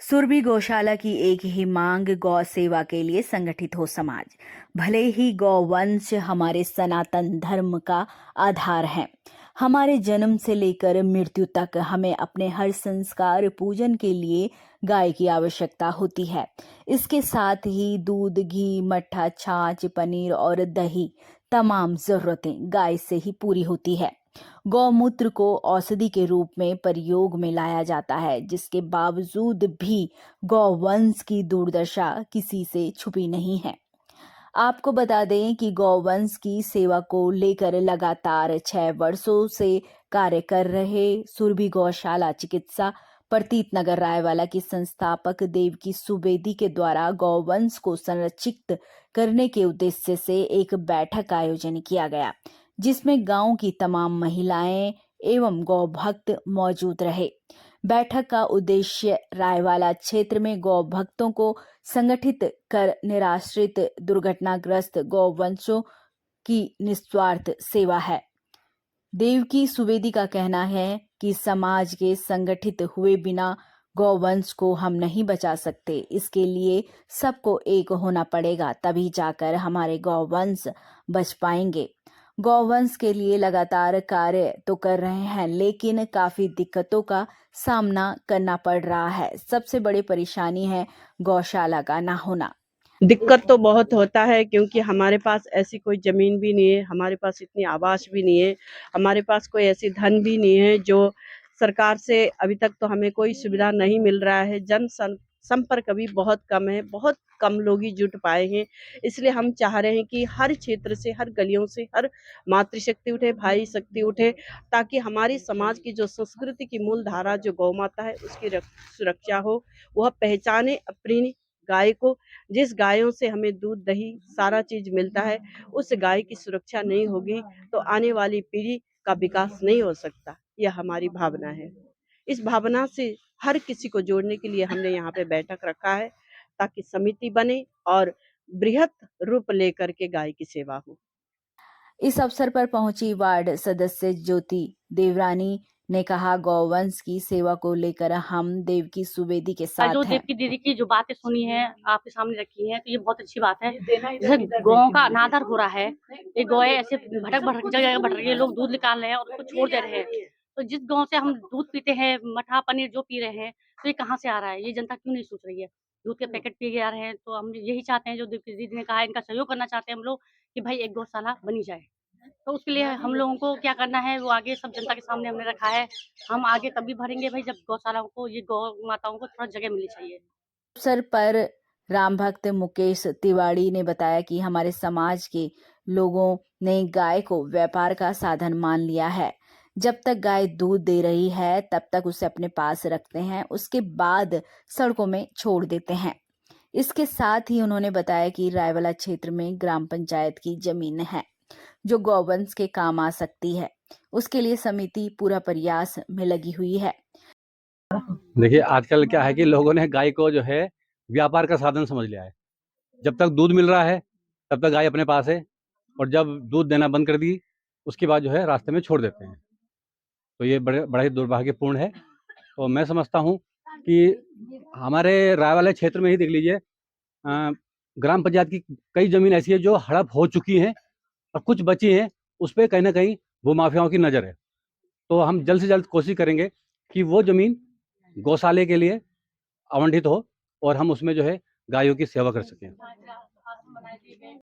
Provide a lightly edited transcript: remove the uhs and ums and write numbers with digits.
सुरभि गौशाला की एक ही मांग गौ सेवा के लिए संगठित हो समाज। भले ही गौवंश हमारे सनातन धर्म का आधार है, हमारे जन्म से लेकर मृत्यु तक हमें अपने हर संस्कार पूजन के लिए गाय की आवश्यकता होती है। इसके साथ ही दूध, घी, मट्ठा, छाछ, पनीर और दही तमाम जरूरतें गाय से ही पूरी होती है। गौमूत्र को औषधि के रूप में प्रयोग में लाया जाता है, जिसके बावजूद भी गौवंश की दुर्दशा किसी से छुपी नहीं है। आपको बता दें कि गौवंश की सेवा को लेकर लगातार 6 वर्षों से कार्य कर रहे सुरभि गौशाला चिकित्सा प्रतीत नगर रायवाला की संस्थापक देवकी सुवेदी के द्वारा गौवंश को संरक्षित करने के उद्देश्य से एक बैठक का आयोजन किया गया, जिसमें गांव की तमाम महिलाएं एवं गौ भक्त मौजूद रहे। बैठक का उद्देश्य रायवाला क्षेत्र में गौ भक्तों को संगठित कर निराश्रित दुर्घटनाग्रस्त गौवंशों की निस्वार्थ सेवा है। देवकी सुवेदी का कहना है कि समाज के संगठित हुए बिना गौवंश को हम नहीं बचा सकते। इसके लिए सबको एक होना पड़ेगा, तभी जाकर हमारे गौवंश बच पाएंगे। गौवंश के लिए लगातार कार्य तो कर रहे हैं, लेकिन काफी दिक्कतों का सामना करना पड़ रहा है। सबसे बड़ी परेशानी है गौशाला का ना होना। दिक्कत तो बहुत होता है, क्योंकि हमारे पास ऐसी कोई ज़मीन भी नहीं है, हमारे पास इतनी आवास भी नहीं है, हमारे पास कोई ऐसी धन भी नहीं है जो सरकार से अभी तक तो हमें कोई सुविधा नहीं मिल रहा है। संपर्क अभी बहुत कम है, बहुत कम लोग ही जुट पाए हैं। इसलिए हम चाह रहे हैं कि हर क्षेत्र से, हर गलियों से, हर मातृशक्ति उठे, भाई शक्ति उठे, ताकि हमारी समाज की जो संस्कृति की मूल धारा जो गौ माता है उसकी सुरक्षा हो। वह पहचाने अपनी गाय को। जिस गायों से हमें दूध, दही सारा चीज मिलता है, उस गाय की सुरक्षा नहीं होगी तो आने वाली पीढ़ी का विकास नहीं हो सकता। यह हमारी भावना है। इस भावना से हर किसी को जोड़ने के लिए हमने यहाँ पे बैठक रखा है, ताकि समिति बने और बृहत रूप लेकर के गाय की सेवा हो। इस अवसर पर पहुंची वार्ड सदस्य ज्योति देवरानी ने कहा, गौवंश की सेवा को लेकर हम देवकी सुवेदी के साथ जो हैं। देवकी दीदी की जो बातें सुनी है, आपके सामने रखी है, तो ये बहुत अच्छी बात है। जैसे गौ का अनादर हो रहा है, ये गौएं ऐसे भटक जगह भटक रही है, लोग दूध निकाल रहे हैं और उसको छोड़ दे रहे हैं। तो जिस गौ से हम दूध पीते हैं, मठा पनीर जो पी रहे हैं, तो ये कहाँ से आ रहा है? ये जनता क्यों नहीं सोच रही है? दूध के पैकेट पी के आ रहे हैं। तो हम यही चाहते हैं, जो देवकी दीदी ने कहा, इनका सहयोग करना चाहते हैं हम लोग कि भाई एक गौशाला बनी जाए। तो उसके लिए हम लोगों को क्या करना है, वो आगे सब जनता के सामने हमने रखा है। हम आगे तभी भरेंगे भाई, जब गौशालाओं को, ये गौ माताओं को थोड़ा जगह मिलनी चाहिए। अवसर पर राम भक्त मुकेश तिवारी ने बताया कि हमारे समाज के लोगों ने गाय को व्यापार का साधन मान लिया है। जब तक गाय दूध दे रही है तब तक उसे अपने पास रखते हैं, उसके बाद सड़कों में छोड़ देते हैं। इसके साथ ही उन्होंने बताया कि रायवाला क्षेत्र में ग्राम पंचायत की जमीन है जो गौवंश के काम आ सकती है। उसके लिए समिति पूरा प्रयास में लगी हुई है। देखिए, आजकल क्या है कि लोगों ने गाय को जो है व्यापार का साधन समझ लिया है। जब तक दूध मिल रहा है तब तक गाय अपने पास है, और जब दूध देना बंद कर दी उसके बाद जो है रास्ते में छोड़ देते हैं। तो ये बड़ा ही दुर्भाग्यपूर्ण है। तो मैं समझता हूँ कि हमारे राय वाले क्षेत्र में ही देख लीजिए, ग्राम पंचायत की कई जमीन ऐसी है जो हड़प हो चुकी हैं और कुछ बची हैं, उस पर कहीं ना कहीं भूमाफियाओं की नज़र है। तो हम जल्द से जल्द कोशिश करेंगे कि वो ज़मीन गौशाले के लिए आवंटित हो और हम उसमें जो है गायों की सेवा कर सकें।